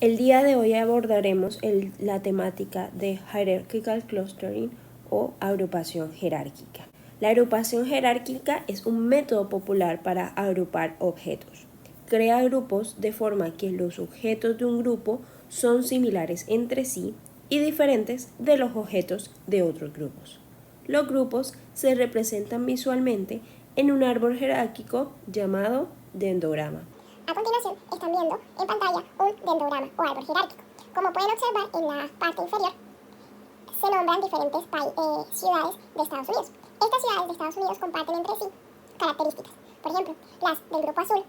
El día de hoy abordaremos la temática de Hierarchical Clustering o agrupación jerárquica. La agrupación jerárquica es un método popular para agrupar objetos. Crea grupos de forma que los objetos de un grupo son similares entre sí y diferentes de los objetos de otros grupos. Los grupos se representan visualmente en un árbol jerárquico llamado dendrograma. A continuación, están viendo en pantalla un dendrograma o árbol jerárquico. Como pueden observar en la parte inferior, se nombran diferentes ciudades de Estados Unidos. Estas ciudades de Estados Unidos comparten entre sí características. Por ejemplo, las del grupo azul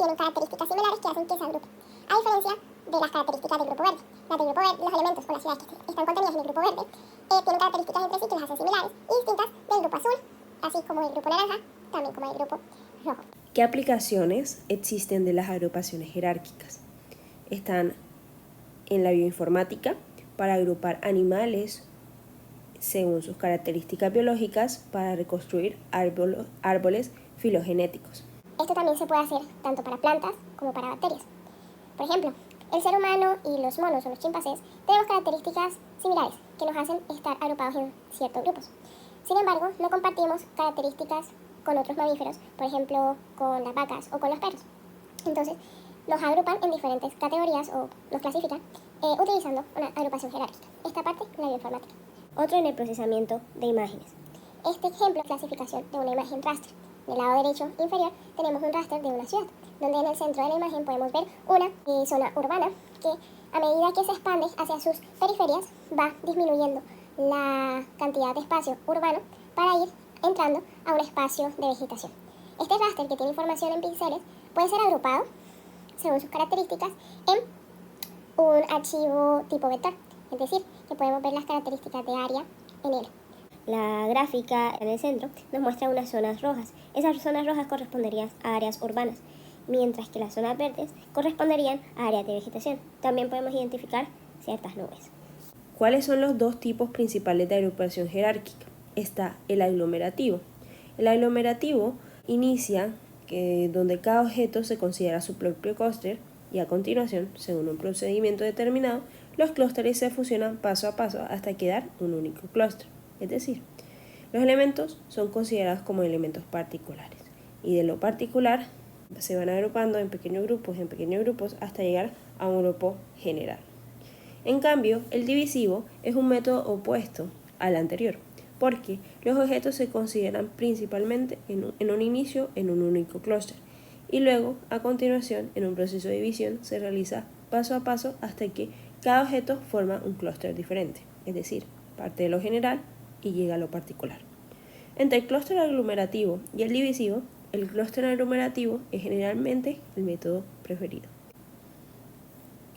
tienen características similares que hacen que se agrupen, a diferencia de las características del grupo verde. Las del grupo verde, los elementos o las ciudades que están contenidas en el grupo verde tienen características entre sí que las hacen similares y distintas del grupo azul, así como del grupo naranja, también como del grupo rojo. ¿Qué aplicaciones existen de las agrupaciones jerárquicas? Están en la bioinformática para agrupar animales según sus características biológicas para reconstruir árboles filogenéticos. Esto también se puede hacer tanto para plantas como para bacterias. Por ejemplo, el ser humano y los monos o los chimpancés tenemos características similares que nos hacen estar agrupados en ciertos grupos. Sin embargo, no compartimos características con otros mamíferos, por ejemplo, con las vacas o con los perros. Entonces, los agrupan en diferentes categorías o los clasifican utilizando una agrupación jerárquica. Esta parte es la bioinformática. Otro en el procesamiento de imágenes. Este ejemplo es clasificación de una imagen raster. Del lado derecho inferior tenemos un raster de una ciudad, donde en el centro de la imagen podemos ver una zona urbana que a medida que se expande hacia sus periferias va disminuyendo la cantidad de espacio urbano para ir entrando a un espacio de vegetación. Este raster, que tiene información en píxeles, puede ser agrupado según sus características en un archivo tipo vector, es decir, que podemos ver las características de área en él. La gráfica en el centro nos muestra unas zonas rojas. Esas zonas rojas corresponderían a áreas urbanas, mientras que las zonas verdes corresponderían a áreas de vegetación. También podemos identificar ciertas nubes. ¿Cuáles son los dos tipos principales de agrupación jerárquica? Está el aglomerativo. El aglomerativo inicia donde cada objeto se considera su propio clúster y a continuación, según un procedimiento determinado, los clústeres se fusionan paso a paso hasta quedar un único clúster. Es decir, los elementos son considerados como elementos particulares y de lo particular se van agrupando en pequeños grupos hasta llegar a un grupo general. En cambio, el divisivo es un método opuesto al anterior, porque los objetos se consideran principalmente en un inicio en un único clúster y luego, a continuación, en un proceso de división se realiza paso a paso hasta que cada objeto forma un clúster diferente, es decir, parte de lo general y llega a lo particular. Entre el clúster aglomerativo y el divisivo, el clúster aglomerativo es generalmente el método preferido.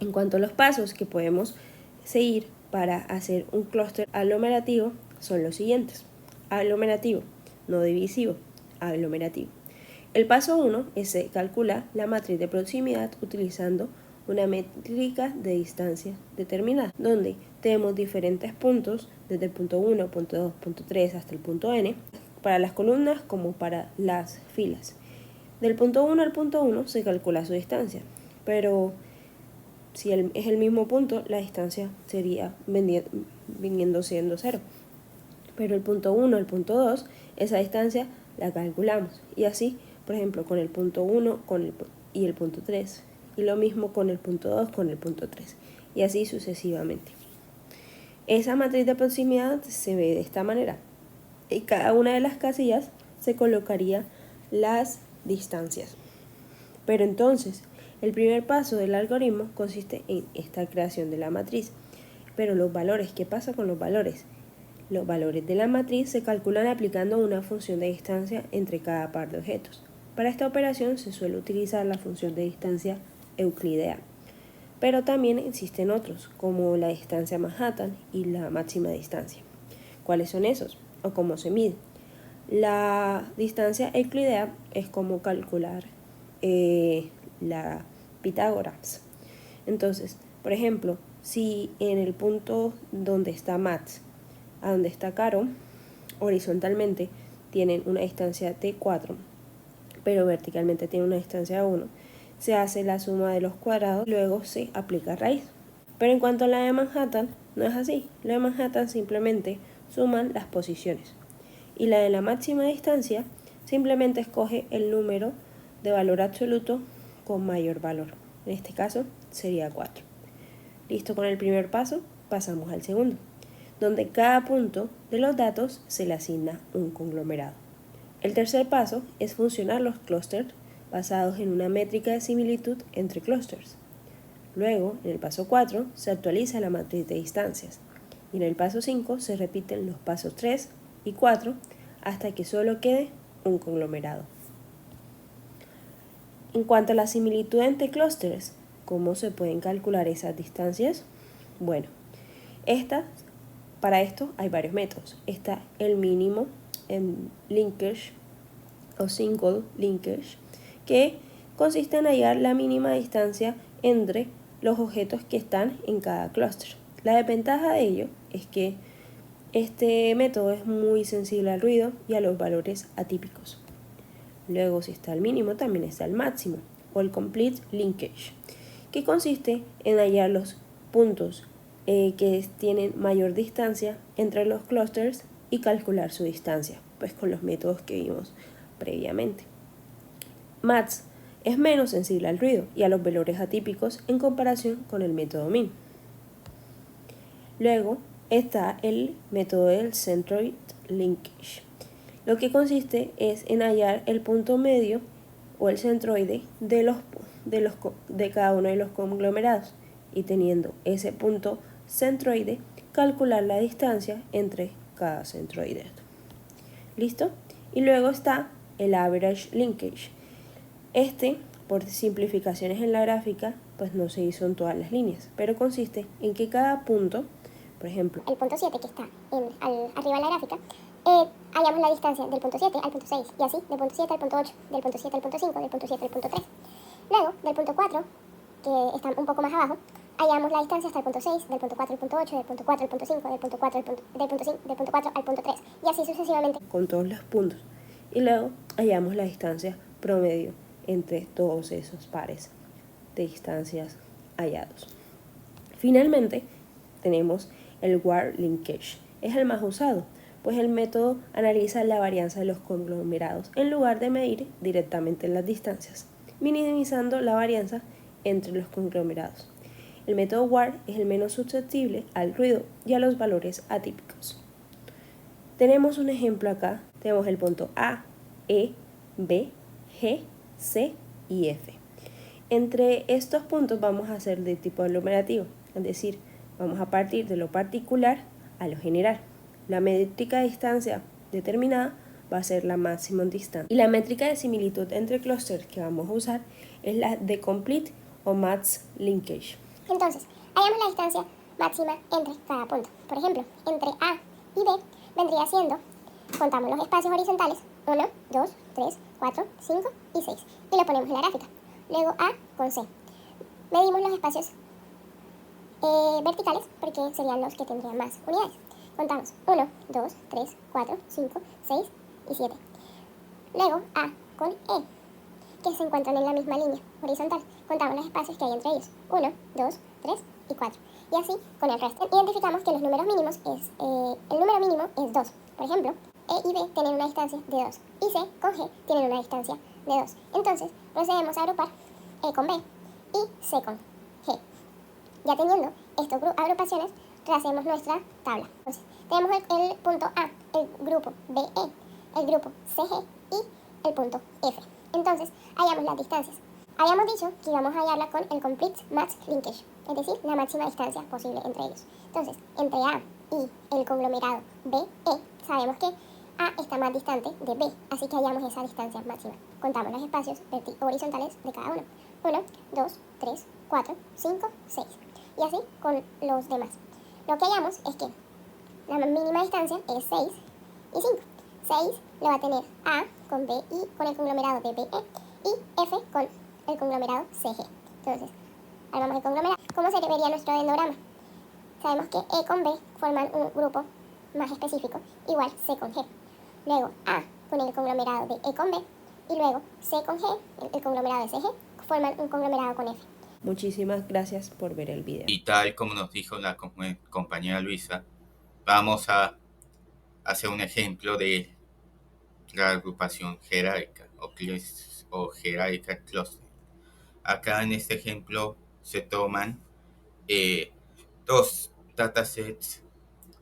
En cuanto a los pasos que podemos seguir para hacer un clúster aglomerativo, son los siguientes: aglomerativo, no divisivo, aglomerativo. El paso 1 es calcular la matriz de proximidad utilizando una métrica de distancia determinada, donde tenemos diferentes puntos, desde el punto 1, punto 2, punto 3 hasta el punto n, para las columnas como para las filas. Del punto 1 al punto 1 se calcula su distancia, pero si es el mismo punto, la distancia sería viniendo siendo 0. Pero el punto 1 al punto 2, esa distancia la calculamos. Y así, por ejemplo, con el punto 1 y el punto 3. Y lo mismo con el punto 2 con el punto 3. Y así sucesivamente. Esa matriz de proximidad se ve de esta manera. En cada una de las casillas se colocaría las distancias. Pero entonces, el primer paso del algoritmo consiste en esta creación de la matriz. Pero los valores, ¿qué pasa con los valores? Los valores de la matriz se calculan aplicando una función de distancia entre cada par de objetos. Para esta operación se suele utilizar la función de distancia euclidea. Pero también existen otros, como la distancia Manhattan y la máxima distancia. ¿Cuáles son esos? ¿O cómo se mide? La distancia euclidea es como calcular la Pitágoras. Entonces, por ejemplo, si en el punto donde está Max a donde está Caro, horizontalmente tienen una distancia t4, pero verticalmente tienen una distancia 1, se hace la suma de los cuadrados, luego se aplica raíz. Pero en cuanto a la de Manhattan, no es así. La de Manhattan simplemente suman las posiciones. Y la de la máxima distancia simplemente escoge el número de valor absoluto con mayor valor. En este caso sería 4. Listo con el primer paso, pasamos al segundo, donde cada punto de los datos se le asigna un conglomerado. El tercer paso es funcionar los clústeres basados en una métrica de similitud entre clústeres. Luego, en el paso 4, se actualiza la matriz de distancias. Y en el paso 5 se repiten los pasos 3 y 4 hasta que solo quede un conglomerado. En cuanto a la similitud entre clústeres, ¿cómo se pueden calcular esas distancias? Bueno, para esto hay varios métodos. Está el mínimo en linkage o single linkage, que consiste en hallar la mínima distancia entre los objetos que están en cada clúster. La desventaja de ello es que este método es muy sensible al ruido y a los valores atípicos. Luego, si está el mínimo, también está el máximo o el complete linkage, que consiste en hallar los puntos que tienen mayor distancia entre los clústeres y calcular su distancia, pues con los métodos que vimos previamente. MATS es menos sensible al ruido y a los valores atípicos en comparación con el método MIN. Luego está el método del centroid linkage, lo que consiste es en hallar el punto medio o el centroide de cada uno de los conglomerados y teniendo ese punto centroide, calcular la distancia entre cada centroide. ¿Listo? Y luego está el average linkage. Por simplificaciones en la gráfica, pues no se hizo en todas las líneas, pero consiste en que cada punto, por ejemplo, el punto 7 que está arriba de la gráfica, hallamos la distancia del punto 7 al punto 6, y así, del punto 7 al punto 8, del punto 7 al punto 5, del punto 7 al punto 3. Luego, del punto 4, que está un poco más abajo, hallamos la distancia hasta el punto 6, del punto 4 al punto 8, del punto 4 al punto 5, del punto 4 del punto 4 al punto 3, y así sucesivamente. Con todos los puntos. Y luego hallamos la distancia promedio entre todos esos pares de distancias hallados. Finalmente, tenemos el WAR linkage. Es el más usado, pues el método analiza la varianza de los conglomerados en lugar de medir directamente las distancias, minimizando la varianza entre los conglomerados. El método WAR es el menos susceptible al ruido y a los valores atípicos. Tenemos un ejemplo acá. Tenemos el punto A, E, B, G, C y F. Entre estos puntos vamos a hacer de tipo aglomerativo, es decir, vamos a partir de lo particular a lo general. La métrica de distancia determinada va a ser la máxima distancia. Y la métrica de similitud entre clústeres que vamos a usar es la de complete o max linkage. Entonces, hallamos la distancia máxima entre cada punto. Por ejemplo, entre A y B vendría siendo, contamos los espacios horizontales, 1, 2, 3, 4, 5 y 6, y lo ponemos en la gráfica. Luego A con C. Medimos los espacios verticales porque serían los que tendrían más unidades. Contamos 1, 2, 3, 4, 5, 6 y 7. Luego A con E, que se encuentran en la misma línea horizontal. Contamos los espacios que hay entre ellos, 1, 2, 3 y 4. Y así con el resto. Identificamos que los números mínimos el número mínimo es 2. Por ejemplo, E y B tienen una distancia de 2 y C con G tienen una distancia de 2. Entonces procedemos a agrupar E con B y C con G. Ya teniendo estas agrupaciones, tracemos nuestra tabla. Entonces, tenemos el punto A, el grupo BE, el grupo CG y el punto F. Entonces, hallamos las distancias. Habíamos dicho que íbamos a hallarla con el complete max linkage, es decir, la máxima distancia posible entre ellos. Entonces, entre A y el conglomerado BE, sabemos que A está más distante de B, así que hallamos esa distancia máxima. Contamos los espacios horizontales de cada uno. 1, 2, 3, 4, 5, 6. Y así con los demás. Lo que hallamos es que la mínima distancia es 6 y 5. 6 lo va a tener A con B y con el conglomerado de BE y F con el conglomerado CG. Entonces, armamos el conglomerado. ¿Cómo se vería nuestro dendrograma? Sabemos que E con B forman un grupo más específico, igual C con G. Luego A con el conglomerado de E con B y luego C con G, el conglomerado de CG, forman un conglomerado con F. Muchísimas gracias por ver el video. Y tal como nos dijo la compañera Luisa, vamos a hacer un ejemplo de la agrupación jerárquica o jerárquica cluster. Acá en este ejemplo se toman dos datasets,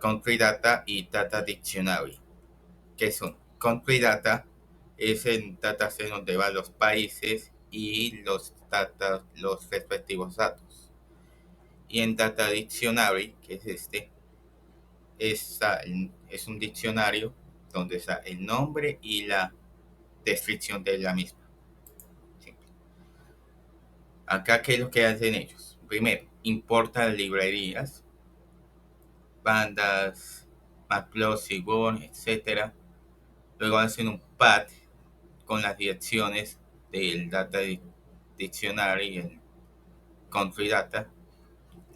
Country Data y Data Dictionary. ¿Qué son? Country Data es el dataset donde van los países y los respectivos datos. Y en Data Dictionary, que es es un diccionario donde está el nombre y la descripción de la misma. Simple. Acá, ¿qué es lo que hacen ellos? Primero, importan librerías, bandas, Matplotlib, etc. Luego hacen un path con las direcciones del Data Dictionary y el Country Data.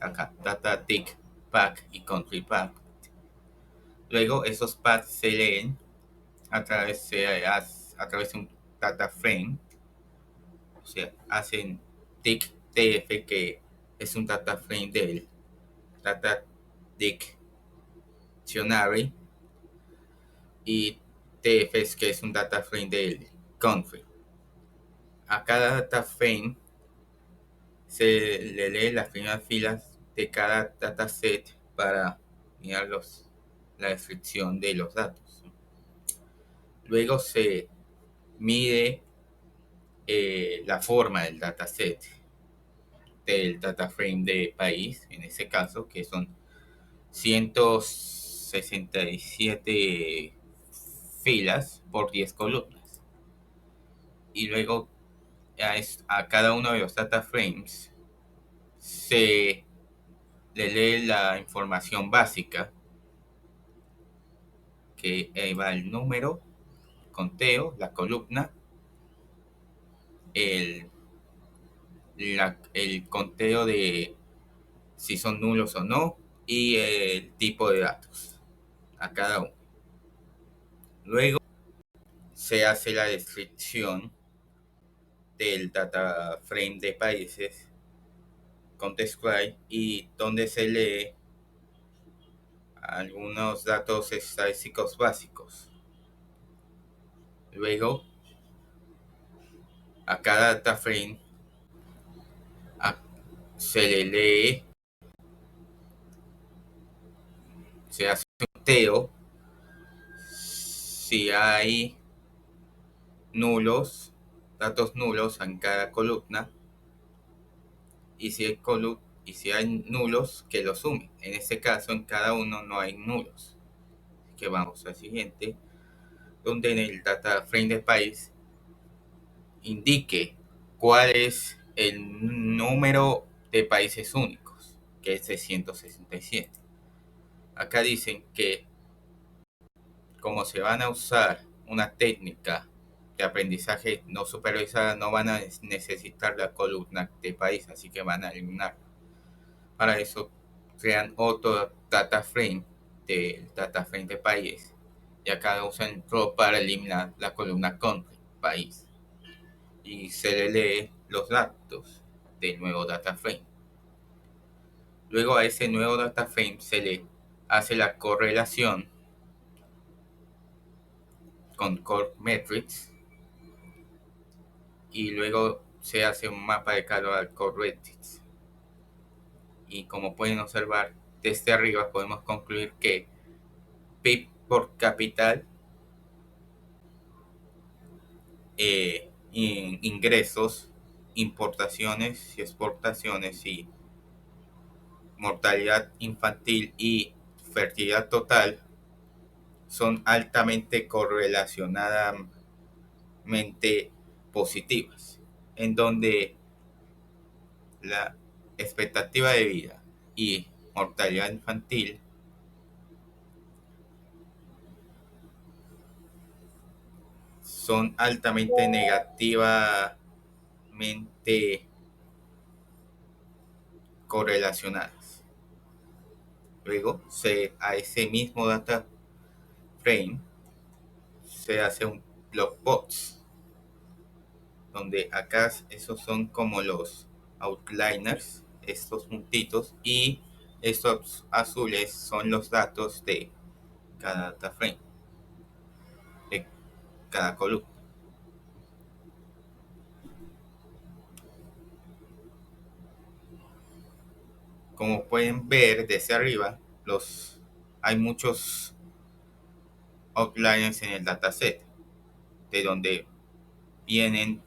Acá, Data Dic Pack y Country Pack. Luego esos paths se leen a través de un data frame, o sea, hacen TF, que es un data frame del Data Dictionary, y TF, que es un data frame del country. A cada data frame se le lee las primeras filas de cada dataset para mirar la descripción de los datos. Luego se mide la forma del dataset, del data frame de país, en ese caso, que son 167 filas por 10 columnas. Y luego a cada uno de los data frames se le lee la información básica, que va el número, conteo, la columna, el conteo de si son nulos o no, y el tipo de datos a cada uno. Luego se hace la descripción del data frame de países con describe, y donde se lee algunos datos estadísticos básicos. Luego a cada data frame se le lee, se hace un conteo si hay datos nulos en cada columna, y si hay nulos, que los sumen. En este caso, en cada uno no hay nulos. Así que vamos al siguiente, donde en el data frame de país indique cuál es el número de países únicos, que es 667. Acá dicen que como se van a usar una técnica de aprendizaje no supervisada, no van a necesitar la columna de país, así que van a eliminar. Para eso crean otro data frame del data frame de país, y acá usan row para eliminar la columna country, país, y se le lee los datos del nuevo data frame. Luego a ese nuevo data frame se le hace la correlación con Core Metrics, y luego se hace un mapa de calor Core Metrics. Y como pueden observar desde arriba, podemos concluir que PIB por capital, ingresos, importaciones y exportaciones, y mortalidad infantil y fertilidad total son altamente correlacionadamente positivas, en donde la expectativa de vida y mortalidad infantil son altamente negativamente correlacionadas. Luego, a ese mismo data frame se hace un logbox, donde acá esos son como los outliners, estos puntitos, y estos azules son los datos de cada data frame, de cada columna. Como pueden ver desde arriba, hay muchos outliners en el dataset, de donde vienen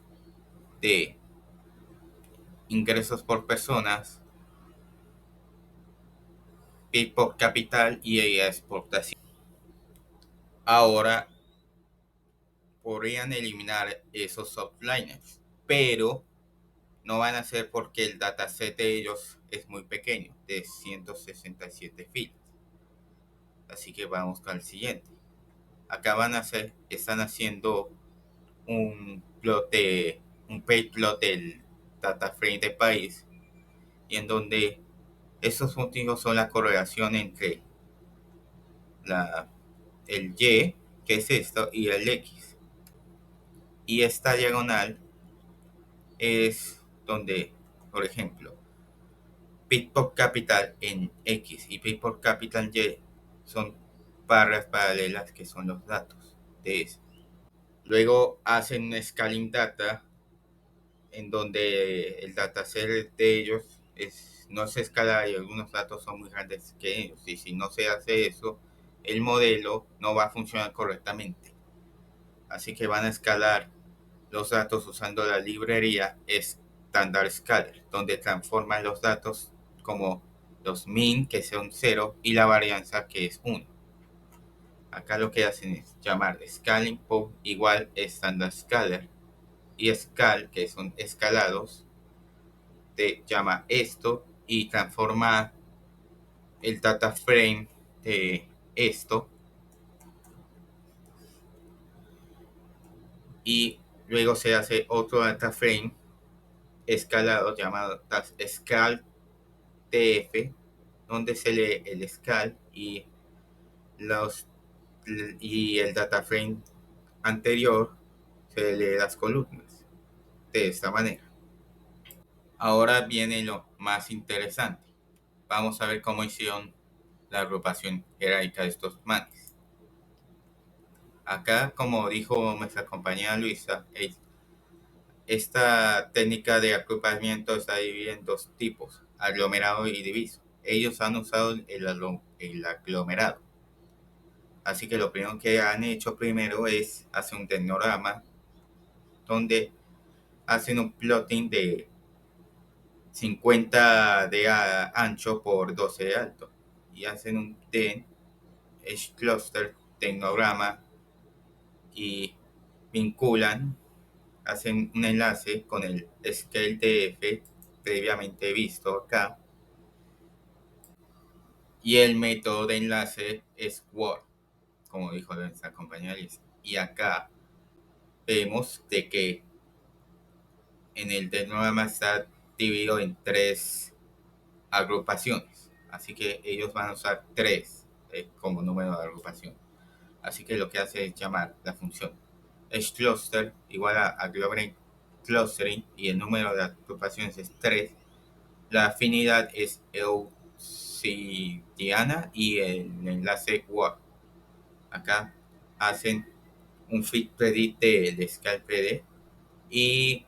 de ingresos por personas, PIB por capital y exportación. Ahora podrían eliminar esos outliners, pero no van a hacer porque el dataset de ellos es muy pequeño, de 167 filas. Así que vamos al siguiente. Acá están haciendo un page plot del data frame de país, y en donde esos motivos son la correlación entre el Y, que es esto, y el X. Y esta diagonal es donde, por ejemplo, PIB por capital en X y PIB por capital Y son barras paralelas que son los datos de eso. Luego hacen un scaling data en donde el dataset de ellos no se escala y algunos datos son muy grandes que ellos. Y si no se hace eso, el modelo no va a funcionar correctamente. Así que van a escalar los datos usando la librería Standard Scaler, donde transforman los datos como los min, que son 0, y la varianza, que es 1. Acá lo que hacen es llamar scaling pub igual Standard Scaler, y scal, que son escalados, te llama esto y transforma el data frame de esto, y luego se hace otro data frame escalado llamado scal tf, donde se lee el scal y el data frame anterior se lee las columnas de esta manera. Ahora viene lo más interesante. Vamos a ver cómo hicieron la agrupación jerárquica de estos manes. Acá, como dijo nuestra compañera Luisa, esta técnica de agrupamiento está dividida en dos tipos, aglomerado y diviso. Ellos han usado el aglomerado. Así que lo primero que han hecho primero es hacer un tecnograma donde hacen un plotting de 50 de ancho por 12 de alto, y hacen un edge cluster tecnograma y hacen un enlace con el scale TF previamente visto acá, y el método de enlace es WORD, como dijo nuestra compañera Lisa. Y acá vemos de que en el tecnograma está dividido en 3 agrupaciones, así que ellos van a usar 3 como número de agrupación. Así que lo que hace es llamar la función edge cluster igual a agglomerate clustering, y el número de agrupaciones es 3. La afinidad es euclidiana y el enlace WORD. Acá hacen un fit predict del scal predict y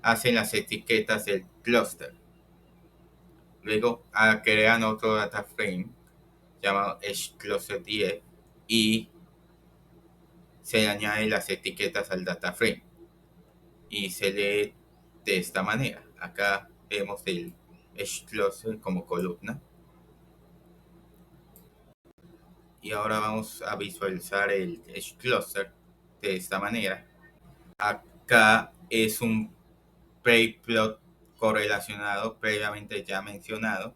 hacen las etiquetas del cluster. Luego crean otro data frame llamado edge cluster 10 y se añaden las etiquetas al data frame y se lee de esta manera. Acá vemos el edge cluster como columna, y ahora vamos a visualizar el edge cluster de esta manera. Acá es un plot correlacionado previamente ya mencionado,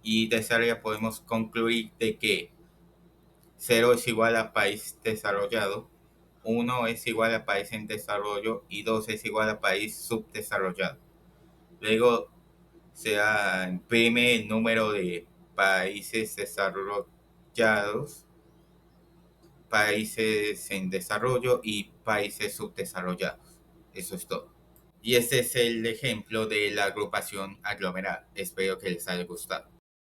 y de esa área podemos concluir de que 0 es igual a país desarrollado, 1 es igual a país en desarrollo y 2 es igual a país subdesarrollado. Luego se imprime el número de países desarrollados, países en desarrollo y países subdesarrollados. Eso es todo. Y este es el ejemplo de la agrupación aglomerada. Espero que les haya gustado.